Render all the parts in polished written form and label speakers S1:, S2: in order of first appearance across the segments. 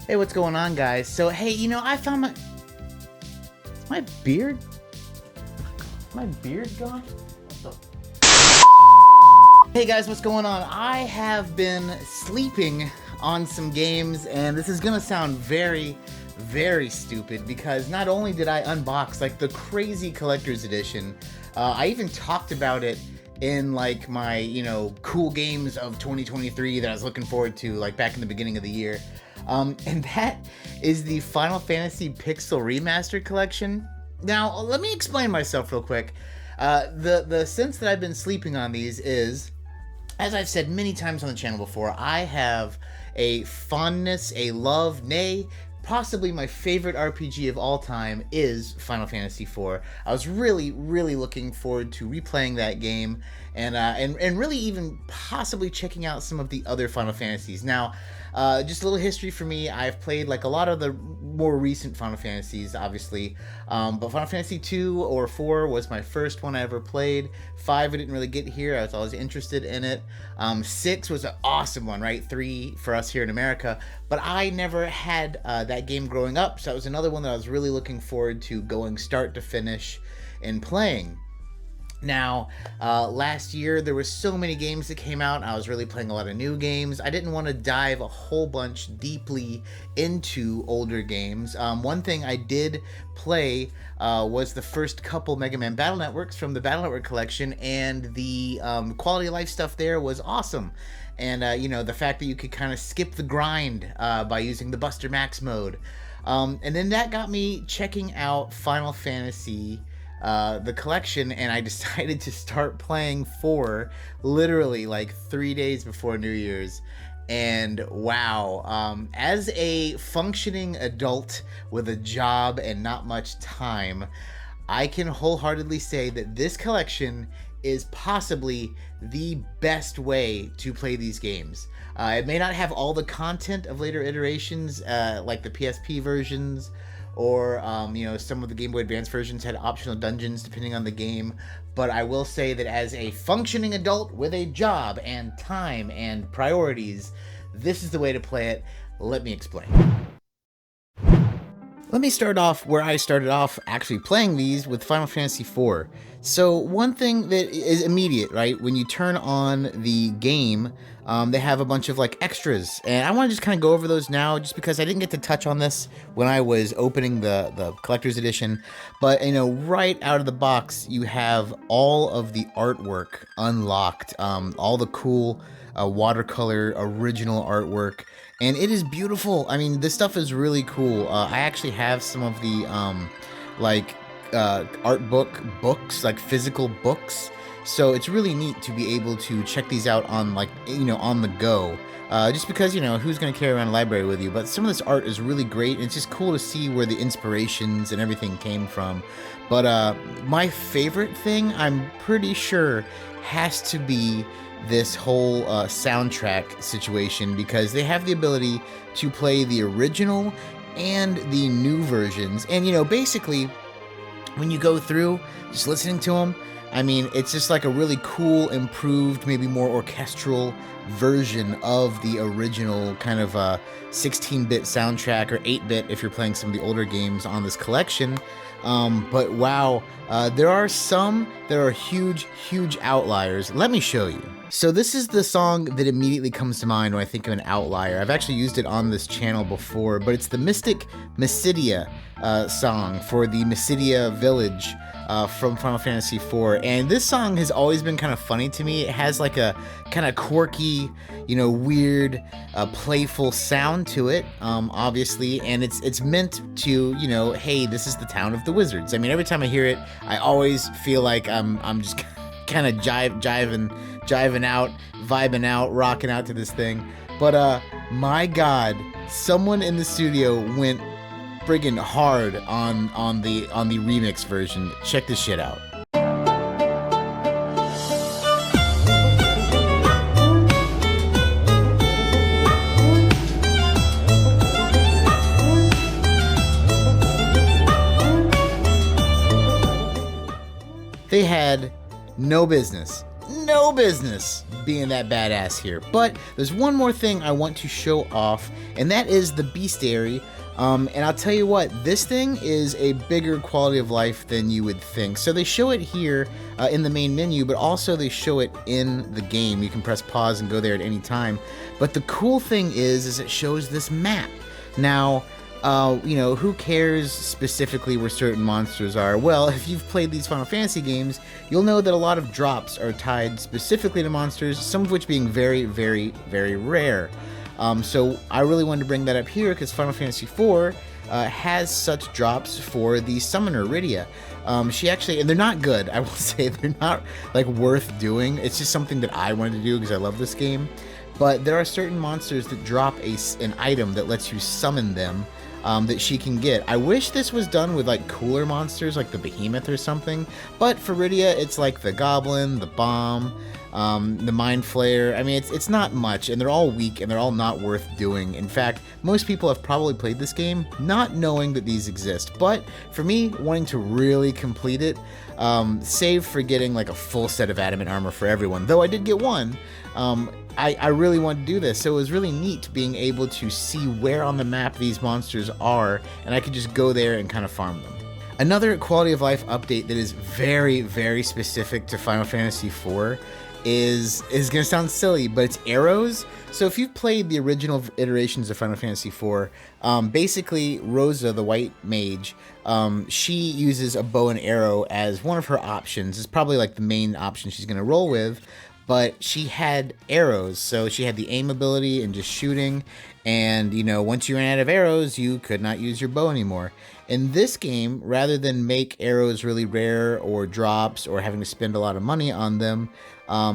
S1: Hey, what's going on, guys? So, hey, I found my beard. My beard gone? What the? Hey, guys, what's going on? I have been sleeping on some games, and this is gonna sound very, very stupid because not only did I unbox like the crazy collector's edition, I even talked about it in like my cool games of 2023 that I was looking forward to like back in the beginning of the year. And that is the Final Fantasy Pixel Remastered collection. Now, let me explain myself real quick. The sense that I've been sleeping on these is, as I've said many times on the channel before, I have a fondness, a love, nay, possibly my favorite RPG of all time is Final Fantasy IV. I was really, really looking forward to replaying that game and really even possibly checking out some of the other Final Fantasies. Now, just a little history for me. I've played like a lot of the more recent Final Fantasies, obviously, but Final Fantasy 2 or 4 was my first one I ever played. 5 I didn't really get here. I was always interested in it. 6 was an awesome one, right? 3 for us here in America, but I never had that game growing up, so that was another one that I was really looking forward to going start to finish and playing. Now, last year there were so many games that came out. I was really playing a lot of new games. I didn't want to dive a whole bunch deeply into older games. One thing I did play was the first couple Mega Man Battle Networks from the Battle Network collection, and the quality of life stuff there was awesome. And, the fact that you could kind of skip the grind by using the Buster Max mode. And then that got me checking out Final Fantasy the collection, and I decided to start playing 4 literally like 3 days before New Year's. And wow, as a functioning adult with a job and not much time, I can wholeheartedly say that this collection is possibly the best way to play these games. It may not have all the content of later iterations, like the PSP versions, or some of the Game Boy Advance versions had optional dungeons depending on the game, but I will say that as a functioning adult with a job and time and priorities, this is the way to play it. Let me explain. Let me start off where I started off actually playing these, with Final Fantasy IV. So one thing that is immediate, right? When you turn on the game, they have a bunch of like extras, and I want to just kind of go over those now, just because I didn't get to touch on this when I was opening the collector's edition. But right out of the box, you have all of the artwork unlocked, all the cool watercolor original artwork, and it is beautiful. I mean, this stuff is really cool. I actually have some of the art books, like physical books, so it's really neat to be able to check these out on on the go, just because who's gonna carry around a library with you. But some of this art is really great, and it's just cool to see where the inspirations and everything came from. But my favorite thing, I'm pretty sure, has to be this whole soundtrack situation, because they have the ability to play the original and the new versions. And basically when you go through just listening to them, I mean, it's just like a really cool, improved, maybe more orchestral version of the original kind of 16-bit soundtrack, or 8-bit if you're playing some of the older games on this collection. But wow, there are some that are huge, huge outliers. Let me show you. So this is the song that immediately comes to mind when I think of an outlier. I've actually used it on this channel before, but it's the Mystic Mysidia song for the Mysidia Village from Final Fantasy IV. And this song has always been kind of funny to me. It has like a kind of quirky, weird, playful sound to it, obviously, and it's meant to, hey, this is the town of the wizards. I mean, every time I hear it, I always feel like I'm just kind of jiving out, vibing out, rocking out to this thing. But my God, someone in the studio went friggin' hard on the remix version. Check this shit out. They had no business no business being that badass here. But there's one more thing I want to show off, and that is the bestiary. And I'll tell you what, this thing is a bigger quality of life than you would think. So they show it here in the main menu, but also they show it in the game. You can press pause and go there at any time. But the cool thing is it shows this map. Now, you know, who cares specifically where certain monsters are? Well, if you've played these Final Fantasy games, you'll know that a lot of drops are tied specifically to monsters, some of which being very, very, very rare. So I really wanted to bring that up here because Final Fantasy IV has such drops for the summoner, Rydia. She actually, and they're not good, I will say, they're not like worth doing. It's just something that I wanted to do because I love this game. But there are certain monsters that drop an item that lets you summon them. That she can get. I wish this was done with like cooler monsters like the Behemoth or something, but for Rydia it's like the Goblin, the Bomb, the Mind Flayer. I mean, it's not much, and they're all weak and they're all not worth doing. In fact, most people have probably played this game not knowing that these exist, but for me, wanting to really complete it, save for getting like a full set of adamant armor for everyone, though I did get one, I really wanted to do this, so it was really neat being able to see where on the map these monsters are, and I could just go there and kind of farm them. Another quality of life update that is very, very specific to Final Fantasy IV is gonna sound silly, but it's arrows. So if you've played the original iterations of Final Fantasy IV, basically Rosa, the white mage, she uses a bow and arrow as one of her options. It's probably like the main option she's gonna roll with. But she had arrows, so she had the aim ability and just shooting, and you know, once you ran out of arrows, you could not use your bow anymore. In this game, rather than make arrows really rare or drops or having to spend a lot of money on them,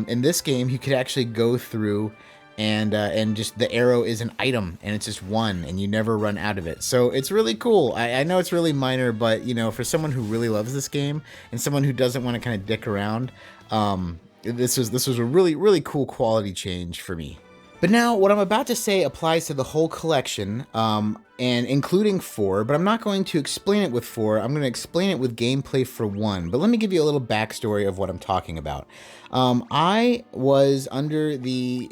S1: in this game you could actually go through and just the arrow is an item and it's just one and you never run out of it. So it's really cool. I know it's really minor, but you know, for someone who really loves this game and someone who doesn't want to kind of dick around, this was a really, really cool quality change for me. But now, what I'm about to say applies to the whole collection, and including 4, but I'm not going to explain it with 4, I'm going to explain it with gameplay for 1. But let me give you a little backstory of what I'm talking about. I was under the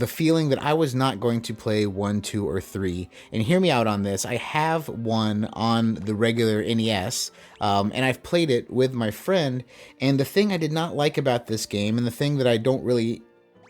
S1: feeling that I was not going to play 1, 2, or 3, and hear me out on this. I have 1 on the regular NES, and I've played it with my friend, and the thing I did not like about this game, and the thing that I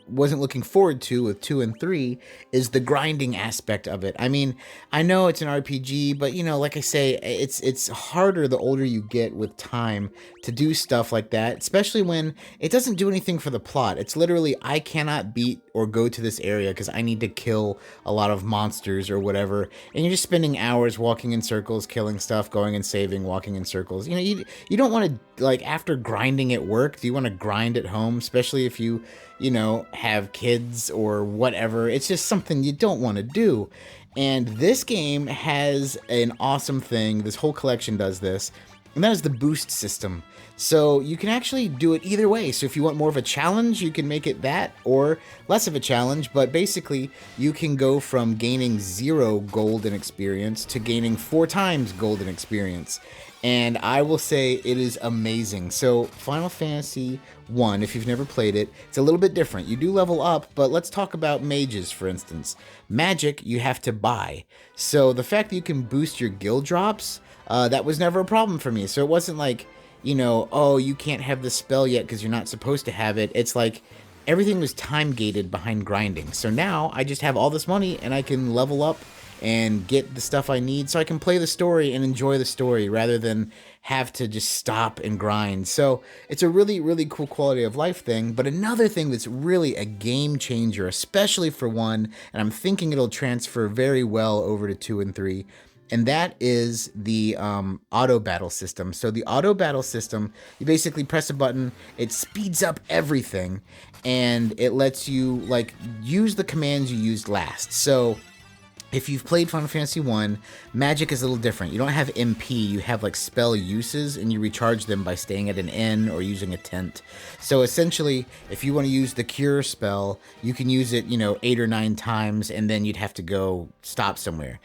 S1: wasn't looking forward to with 2 and 3 is the grinding aspect of it. I mean, I know it's an RPG, but you know, like I say, it's harder the older you get with time to do stuff like that, especially when it doesn't do anything for the plot. It's literally, I cannot beat or go to this area because I need to kill a lot of monsters or whatever, and you're just spending hours walking in circles, killing stuff, going and saving, walking in circles. You know, you don't want to, like, after grinding at work, do you want to grind at home, especially if you know, have kids or whatever? It's just something you don't want to do. And this game has an awesome thing. This whole collection does this, and that is the boost system. So you can actually do it either way. So if you want more of a challenge, you can make it that, or less of a challenge, but basically you can go from gaining 0 golden experience to gaining 4 times golden experience. And I will say it is amazing. So Final Fantasy 1, if you've never played it, it's a little bit different. You do level up, but let's talk about mages, for instance. Magic, you have to buy. So the fact that you can boost your guild drops, that was never a problem for me. So it wasn't like, you know, oh, you can't have this spell yet because you're not supposed to have it. It's like everything was time gated behind grinding. So now I just have all this money and I can level up and get the stuff I need so I can play the story and enjoy the story rather than have to just stop and grind. So it's a really, really cool quality of life thing. But another thing that's really a game changer, especially for 1, and I'm thinking it'll transfer very well over to 2 and 3, and that is the auto battle system. So the auto battle system, you basically press a button, it speeds up everything, and it lets you like use the commands you used last. So if you've played Final Fantasy 1, magic is a little different. You don't have MP, you have like spell uses, and you recharge them by staying at an inn or using a tent. So essentially, if you want to use the cure spell, you can use it, you know, 8 or 9 times, and then you'd have to go stop somewhere.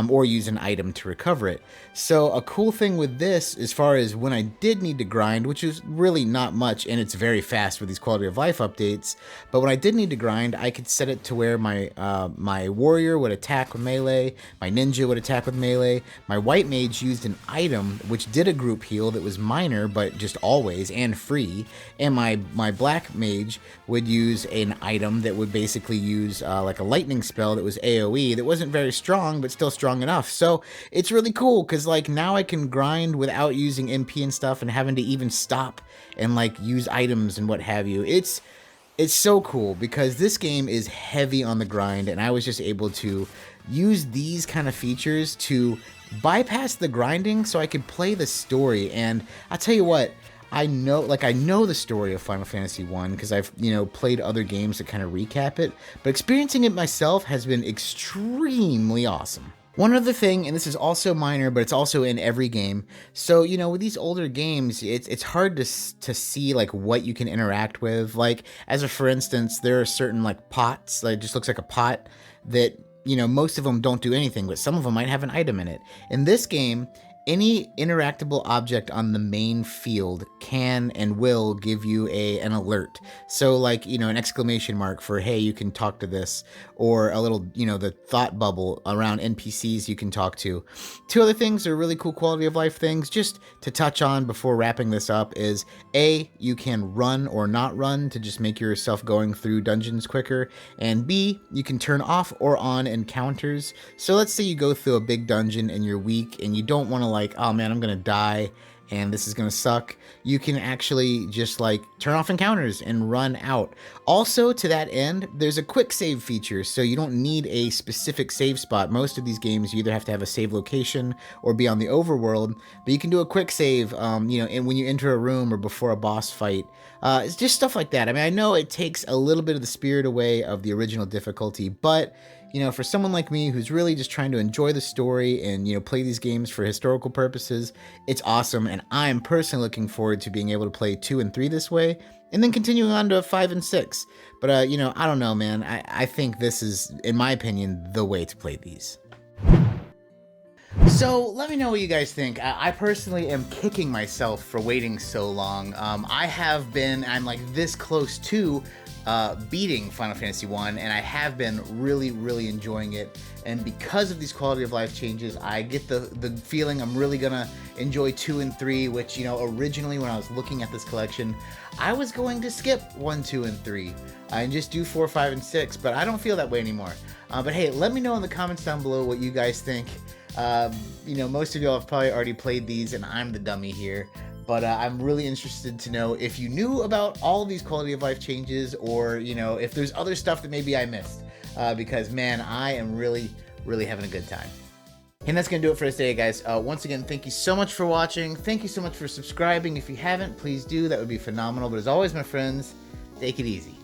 S1: or use an item to recover it. So a cool thing with this, as far as when I did need to grind, which is really not much, and it's very fast with these quality of life updates, but when I did need to grind, I could set it to where my my warrior would attack with melee, my ninja would attack with melee, my white mage used an item which did a group heal that was minor but just always and free, and my black mage would use an item that would basically use like a lightning spell that was AoE that wasn't very strong but still strong enough. So it's really cool because like now I can grind without using MP and stuff and having to even stop and like use items and what have you. It's so cool because this game is heavy on the grind, and I was just able to use these kind of features to bypass the grinding so I could play the story. And I'll tell you what, I know the story of Final Fantasy 1 because I've, played other games that kind of recap it, but experiencing it myself has been extremely awesome. One other thing, and this is also minor, but it's also in every game. So, with these older games, it's hard to see like what you can interact with. Like, for instance, there are certain like pots, like it just looks like a pot that, most of them don't do anything, but some of them might have an item in it. In this game, any interactable object on the main field can and will give you an alert. So like, an exclamation mark for, hey, you can talk to this, or a little, the thought bubble around NPCs you can talk to. Two other things are really cool quality of life things, just to touch on before wrapping this up, is A, you can run or not run to just make yourself going through dungeons quicker, and B, you can turn off or on encounters. So let's say you go through a big dungeon and you're weak and you don't want to like, oh man, I'm gonna die and this is gonna suck. You can actually just like turn off encounters and run out. Also, to that end, there's a quick save feature, so you don't need a specific save spot. Most of these games, you either have to have a save location or be on the overworld, but you can do a quick save, and when you enter a room or before a boss fight. It's just stuff like that. I mean, I know it takes a little bit of the spirit away of the original difficulty, but for someone like me who's really just trying to enjoy the story and, play these games for historical purposes, it's awesome. And I'm personally looking forward to being able to play 2 and 3 this way and then continuing on to 5 and 6. But, I don't know, man. I think this is, in my opinion, the way to play these. So let me know what you guys think. I personally am kicking myself for waiting so long. I'm like this close to beating Final Fantasy 1, and I have been really enjoying it. And because of these quality of life changes, I get the feeling I'm really gonna enjoy 2 and 3, which, originally when I was looking at this collection, I was going to skip 1, 2, and 3 and just do 4, 5, and 6, but I don't feel that way anymore. But hey, let me know in the comments down below what you guys think. Most of y'all have probably already played these and I'm the dummy here, but I'm really interested to know if you knew about all of these quality of life changes, or if there's other stuff that maybe I missed, because man, I am really having a good time. And that's gonna do it for us today, guys. Once again, thank you so much for watching. Thank you so much for subscribing. If you haven't, please do. That would be phenomenal. But as always, my friends, take it easy.